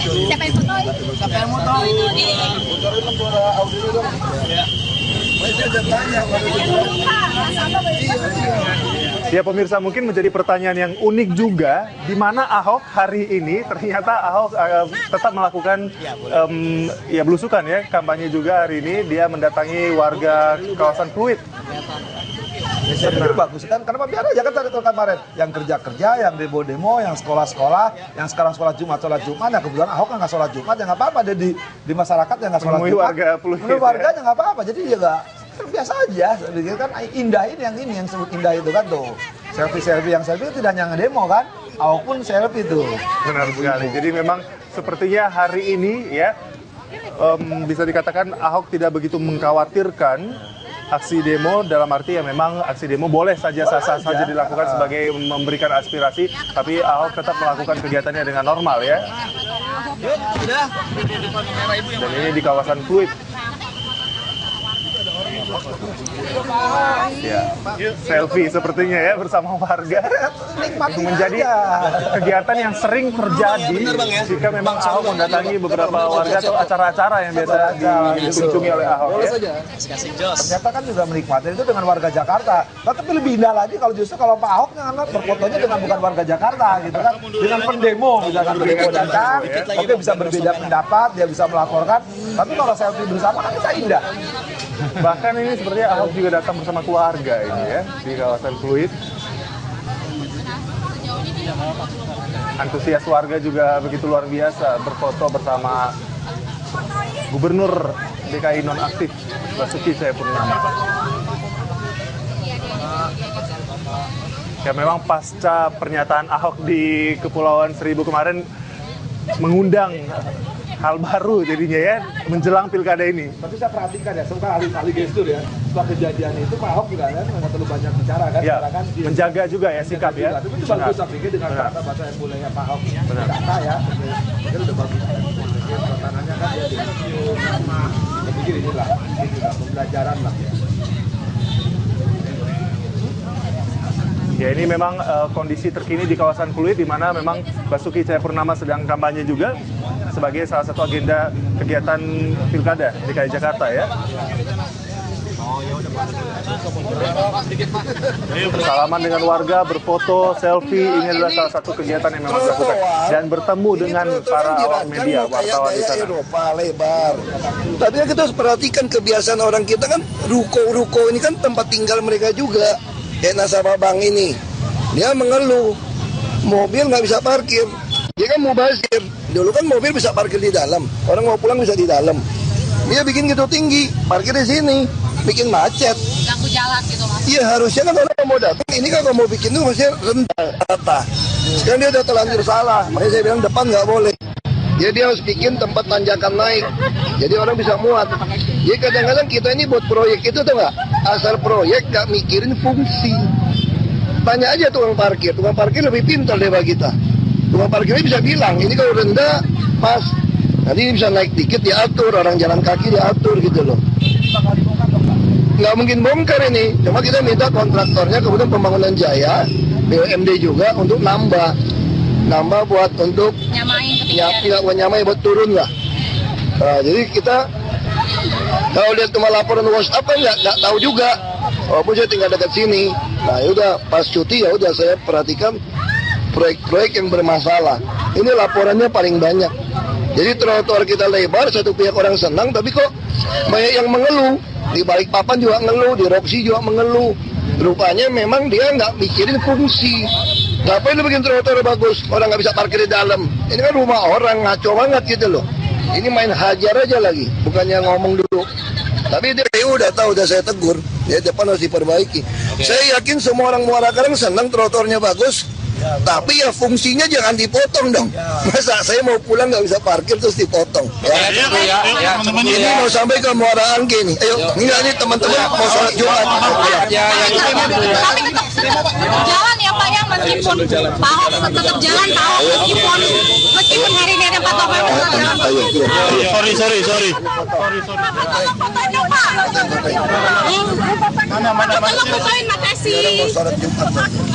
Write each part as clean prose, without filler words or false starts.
Siapa yang foto? Siapa yang foto? Bocorin dong suara audio dong. Ya. Saya udah tanya. Ya pemirsa, mungkin menjadi pertanyaan yang unik juga, di mana Ahok hari ini ternyata Ahok tetap melakukan ya belusukan ya, kampanye juga hari ini, dia mendatangi warga kawasan Pluit. Saya pikir bagus kan, karena biar aja kan tadi kemarin yang kerja-kerja, yang demo-demo, yang sekolah-sekolah, yang sekarang sholat Jumat, ya kebetulan Ahok nggak sholat Jumat, ya nggak apa-apa, dia di masyarakat yang nggak sholat Jumat, warga Pluit, warganya nggak apa-apa, jadi dia nggak biasa aja, kan indahin yang ini, yang sebut indah itu kan tuh, selfie yang selfie itu tidak hanya demo kan, Ahok pun selfie tuh. Benar sekali, jadi memang sepertinya hari ini ya, bisa dikatakan Ahok tidak begitu mengkhawatirkan aksi demo, dalam arti ya memang aksi demo boleh saja sah-sah saja dilakukan sebagai memberikan aspirasi, tapi Ahok tetap melakukan kegiatannya dengan normal ya. Dan ini di kawasan Pluit. Ya, selfie sepertinya ya bersama warga. Menjadi kegiatan yang sering terjadi jika memang Ahok mendatangi beberapa warga atau acara-acara yang biasa dikunjungi oleh Ahok ya. Ternyata kan juga menikmati itu dengan warga Jakarta. Tapi lebih indah lagi kalau justru kalau Pak Ahok berfotonya dengan bukan warga Jakarta gitu kan, dengan pendemo, misalkan pendemo datang, oke bisa berbeda pendapat, dia bisa melaporkan. Tapi kalau selfie bersama kan bisa indah. Bahkan ini sepertinya Ahok juga datang bersama keluarga ini ya di kawasan Pluit. Antusias warga juga begitu luar biasa berfoto bersama Gubernur DKI nonaktif Basuki Cahayapurnama. Ya memang pasca pernyataan Ahok di Kepulauan Seribu kemarin mengundang hal baru jadinya ya menjelang pilkada ini. Tapi saya perhatikan ya, suka ahli gestur ya. Setelah kejadian itu Pak Ahok juga kan nggak terlalu banyak bicara kan. Ya, kan menjaga juga ya sikap ya. Tapi itu bagus saya pikir dengan bahasa yang mulainya Pak Ahok. Kata ya, itu udah bagus. Pertanyaannya kan dia sama. Saya pikir inilah pembelajaran lah ya. Ya ini memang kondisi terkini di kawasan Pluit di mana memang Basuki Cahayapurnama sedang kampanye juga sebagai salah satu agenda kegiatan pilkada DKI Jakarta ya. Bersalaman dengan warga, berfoto, selfie, ini adalah salah satu kegiatan yang memang dilakukan dan bertemu dengan para awak media, wartawan di sana. Eropa lebar. Tapi kita harus perhatikan kebiasaan orang kita kan, ruko-ruko ini kan tempat tinggal mereka juga. Kayak nasabah bank ini, dia mengeluh mobil nggak bisa parkir. Dia kan mubazir. Dulu kan mobil bisa parkir di dalam, orang mau pulang bisa di dalam. Dia bikin gitu tinggi, parkir di sini, bikin macet. Ganggu jalan gitu mas. Iya harusnya kan orang mau datang, ini kan kalau mau bikin tuh masih rendah rata. Sekarang dia udah terlanjur salah, makanya saya bilang depan nggak boleh. Jadi dia harus bikin tempat tanjakan naik, jadi orang bisa muat. Jadi kadang-kadang kita ini buat proyek itu tuh nggak, asal proyek nggak mikirin fungsi. Tanya aja tukang parkir lebih pintar daripada kita. Tukang parkirnya bisa bilang, ini kalau rendah pas, nanti bisa naik dikit diatur, orang jalan kaki diatur gitu loh. Nggak mungkin bongkar ini, cuma kita minta kontraktornya kemudian Pembangunan Jaya, BUMD juga untuk nambah buat untuk nyamai buat turun lah. Nah, jadi kita kalau lihat cuma laporan WhatsApp kan nggak tahu juga. Walaupun saya tinggal dekat sini. Nah, yaudah pas cuti ya udah saya perhatikan proyek-proyek yang bermasalah. Ini laporannya paling banyak. Jadi trotoar kita lebar, satu pihak orang senang, tapi kok banyak yang mengeluh. Di Balikpapan juga ngeluh, di Roksi juga mengeluh. Rupanya memang dia nggak mikirin fungsi. Ngapain lu bikin trotoar bagus, orang nggak bisa parkir di dalam. Ini kan rumah orang, ngaco banget gitu loh. Ini main hajar aja lagi, bukannya ngomong dulu. Tapi dia udah tahu, udah saya tegur. Ya depan harus diperbaiki. Saya yakin semua orang Muara Karang senang trotoarnya bagus. Tapi ya fungsinya jangan dipotong dong. Masa saya mau pulang nggak bisa parkir terus dipotong. Ini mau sampai ke Muara Angke nih. Ayo, enggak nih teman-teman mau sholat Jumat. Jalan ya Pak ya, meskipun Pak Ahok tetap jalan, Pak Ahok meskipun hari ini ada 4 November tetap jalan. Sorry. Fotonya Pak. Mana Tolong fotoin, makasih.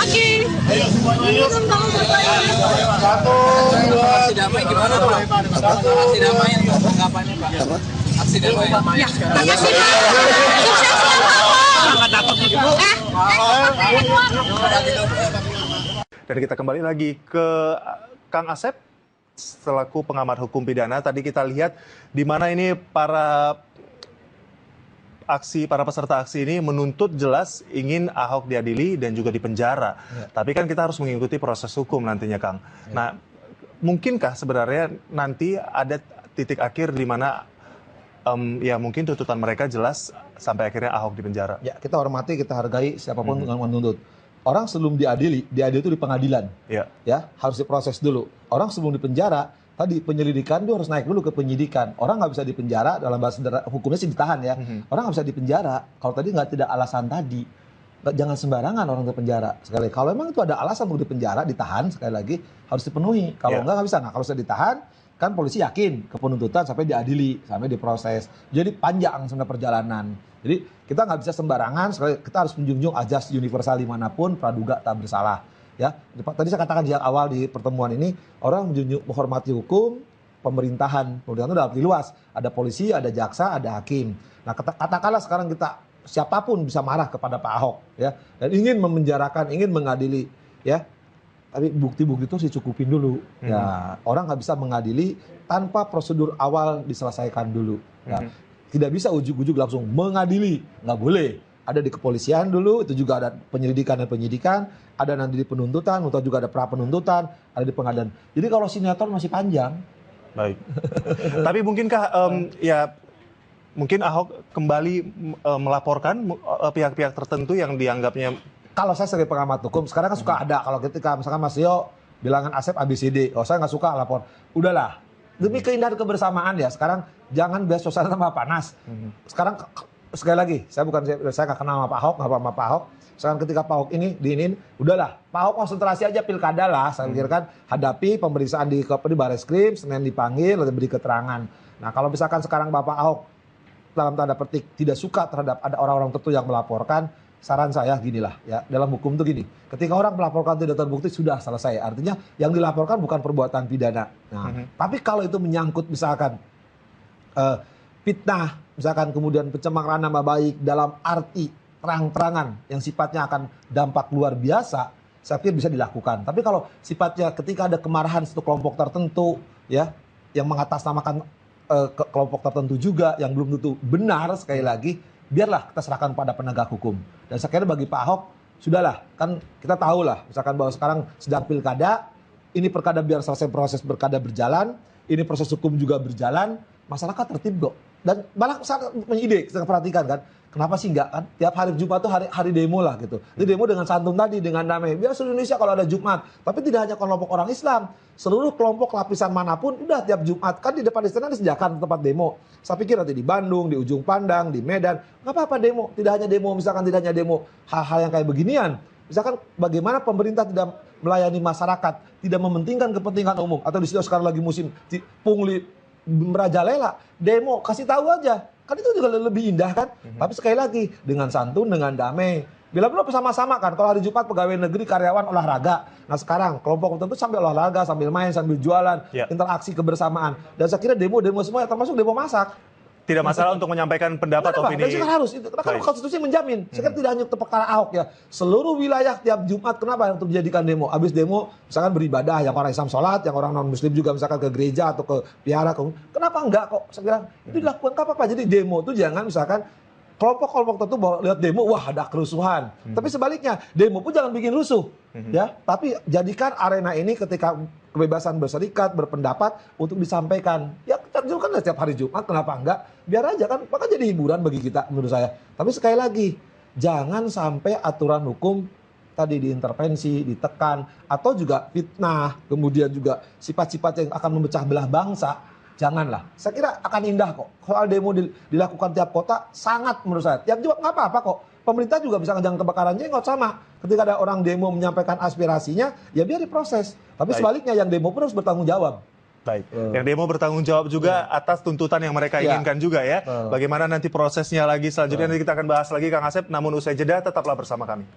Oke. Aksi damai gimana Pak? Aksi damai tanggapannya Pak? Aksi damai. Ya, makasih Pak. Sukses Pak. Dan kita kembali lagi ke Kang Asep selaku pengamat hukum pidana. Tadi kita lihat di mana ini para peserta aksi ini menuntut jelas ingin Ahok diadili dan juga dipenjara. Ya. Tapi kan kita harus mengikuti proses hukum nantinya, Kang. Ya. Nah, mungkinkah sebenarnya nanti ada titik akhir di mana ya mungkin tuntutan mereka jelas sampai akhirnya Ahok dipenjara? Ya, kita hormati, kita hargai siapapun yang menuntut. Orang sebelum diadili itu di pengadilan. Ya, harus diproses dulu. Orang sebelum dipenjara, tadi penyelidikan itu harus naik dulu ke penyidikan. Orang nggak bisa dipenjara, dalam bahasa hukumnya sih ditahan ya. Orang nggak bisa dipenjara kalau tadi tidak alasan tadi. Jangan sembarangan orang dipenjara. Sekali kalau memang itu ada alasan untuk dipenjara, ditahan, sekali lagi harus dipenuhi. Kalau nggak bisa. Nah, kalau sudah ditahan, kan polisi yakin ke penuntutan sampai diadili, sampai diproses. Jadi panjang sebenarnya perjalanan. Jadi kita nggak bisa sembarangan, kita harus menjunjung azas universal dimanapun, praduga tak bersalah. Ya, tadi saya katakan di awal di pertemuan ini, orang menghormati hukum, pemerintahan itu udah lebih luas. Ada polisi, ada jaksa, ada hakim. Nah, katakanlah sekarang kita siapapun bisa marah kepada Pak Ahok, ya, dan ingin memenjarakan, ingin mengadili, ya. Tapi bukti-bukti itu dicukupin dulu. Ya, orang nggak bisa mengadili tanpa prosedur awal diselesaikan dulu. Ya. Tidak bisa ujuk-ujuk langsung mengadili, nggak boleh. Ada di kepolisian dulu, itu juga ada penyelidikan dan penyidikan, ada nanti di penuntutan, atau juga ada pra penuntutan, ada di pengadilan. Jadi kalau sinetron masih panjang. Baik. Tapi mungkinkah ya mungkin Ahok kembali melaporkan pihak-pihak tertentu yang dianggapnya? Kalau saya sebagai pengamat hukum, sekarang kan suka ada kalau ketika misalkan Mas Yo bilangan Asep ABCD, saya nggak suka lapor, udahlah. Demi keindahan kebersamaan ya, sekarang jangan biar suasana tambah panas. Sekarang sekali lagi, saya nggak kenal sama Pak Ahok, nggak sama Pak Ahok. Sekarang ketika Pak Ahok ini diinin, udahlah, Pak Ahok konsentrasi aja pilkada lah. Saya pikirkan hadapi pemeriksaan di Barreskrim, Senin dipanggil, lalu beri keterangan. Nah, kalau misalkan sekarang Bapak Ahok dalam tanda petik tidak suka terhadap ada orang-orang tertentu yang melaporkan, saran saya ginilah ya, dalam hukum itu gini, ketika orang melaporkan tidak terbukti sudah selesai, artinya yang dilaporkan bukan perbuatan pidana. Nah, tapi kalau itu menyangkut misalkan fitnah, misalkan kemudian pencemaran nama baik dalam arti terang-terangan yang sifatnya akan dampak luar biasa, saya pikir bisa dilakukan. Tapi kalau sifatnya ketika ada kemarahan satu kelompok tertentu ya, yang mengatasnamakan kelompok tertentu juga yang belum tentu benar, sekali lagi biarlah kita serahkan pada penegak hukum. Dan saya kira bagi Pak Ahok, sudahlah, kan kita tahu lah, misalkan bahwa sekarang sedang pilkada, ini perkada biar selesai proses berkada berjalan, ini proses hukum juga berjalan, masyarakat tertib kok. Dan malah saya punya ide, kita perhatikan kan, kenapa sih enggak kan? Tiap hari Jumat tuh hari demo lah gitu. Di demo dengan santun tadi, dengan damai. Biar seluruh Indonesia kalau ada Jumat. Tapi tidak hanya kelompok orang Islam. Seluruh kelompok lapisan manapun udah tiap Jumat. Kan di depan istana disediakan tempat demo. Saya pikir nanti di Bandung, di Ujung Pandang, di Medan. Nggak apa-apa demo. Tidak hanya demo, misalkan tidak hanya demo hal-hal yang kayak beginian. Misalkan bagaimana pemerintah tidak melayani masyarakat, tidak mementingkan kepentingan umum. Atau di sini sekarang lagi musim pungli merajalela, demo, kasih tahu aja. Kan itu juga lebih indah kan. Tapi sekali lagi, dengan santun, dengan damai. Bila perlu sama-sama kan, kalau hari Jumat pegawai negeri, karyawan, olahraga. Nah sekarang, kelompok tertentu sambil olahraga, sambil main, sambil jualan, interaksi kebersamaan. Dan saya kira demo-demo semua, termasuk demo masak. Tidak masalah untuk menyampaikan pendapat opini. Dan juga harus itu. Karena konstitusi menjamin. Saya kira tidak hanya untuk perkara Ahok ya. Seluruh wilayah tiap Jumat kenapa untuk dijadikan demo? Habis demo misalkan beribadah, yang orang Islam sholat, yang orang non Muslim juga misalkan ke gereja atau ke vihara. Kenapa enggak kok? Saya kira itu dilakukan apa-apa. Jadi demo itu jangan misalkan kelompok-kelompok tertentu bawa lihat demo, wah ada kerusuhan. Tapi sebaliknya, demo pun jangan bikin rusuh. Ya, tapi jadikan arena ini ketika kebebasan berserikat, berpendapat untuk disampaikan. Ya kita kan setiap hari Jumat, kenapa enggak? Biar aja kan, maka jadi hiburan bagi kita menurut saya. Tapi sekali lagi, jangan sampai aturan hukum tadi diintervensi, ditekan, atau juga fitnah, kemudian juga sifat-sifat yang akan memecah belah bangsa. Janganlah. Saya kira akan indah kok. Soal demo dilakukan tiap kota, sangat menurut saya. Tiap Jumat nggak apa-apa kok. pemerintah juga bisa ngejang kebakaran jenggot sama. Ketika ada orang demo menyampaikan aspirasinya, ya biar diproses. Tapi sebaliknya yang demo pun harus bertanggung jawab. Baik. Yang demo bertanggung jawab juga atas tuntutan yang mereka inginkan juga ya. Bagaimana nanti prosesnya lagi selanjutnya nanti kita akan bahas lagi Kang Asep. Namun usai jeda tetaplah bersama kami.